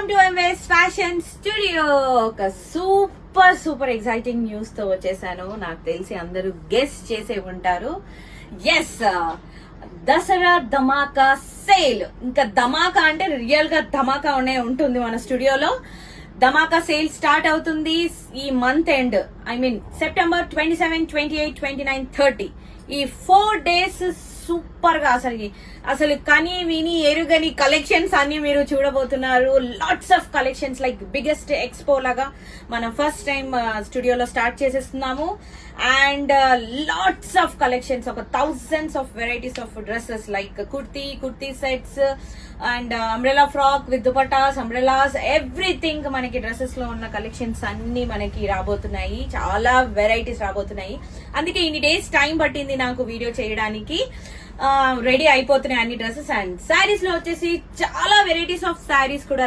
Welcome to ఎంవేస్ fashion studio. ఒక super exciting news తో వచ్చేసాను. నాకు తెలిసి అందరూ గెస్ చేసే ఉంటారు. ఎస్, దసరా ధమాకా సేల్. ఇంకా ధమాకా అంటే రియల్ గా ధమాకా ఉంటుంది మన స్టూడియోలో. ధమాకా సేల్ స్టార్ట్ అవుతుంది ఈ month end, I mean September 27, 28, 29, 30 ఈ 4 days సూపర్ గా అసలు కని విని ఎరుగని కలెక్షన్స్ అన్ని మీరు చూడబోతున్నారు. Lots of collections, like biggest expo లాగా మనం ఫస్ట్ టైం స్టూడియోలో స్టార్ట్ చేసేస్తున్నాము. అండ్ లాట్స్ ఆఫ్ కలెక్షన్స్, ఒక thousands of varieties of dresses, like kurti sets and umbrella frock with dupattas, umbrellas, everything మనకి డ్రెస్సెస్ లో ఉన్న కలెక్షన్స్ అన్ని మనకి రాబోతున్నాయి. చాలా వెరైటీస్ రాబోతున్నాయి. అందుకే ఇన్ని డేస్ టైం పట్టింది నాకు వీడియో చేయడానికి. రెడీ అయిపోతున్నాయి అన్ని డ్రెస్సెస్. అండ్ శారీస్ లో వచ్చేసి చాలా వెరైటీస్ ఆఫ్ శారీస్ కూడా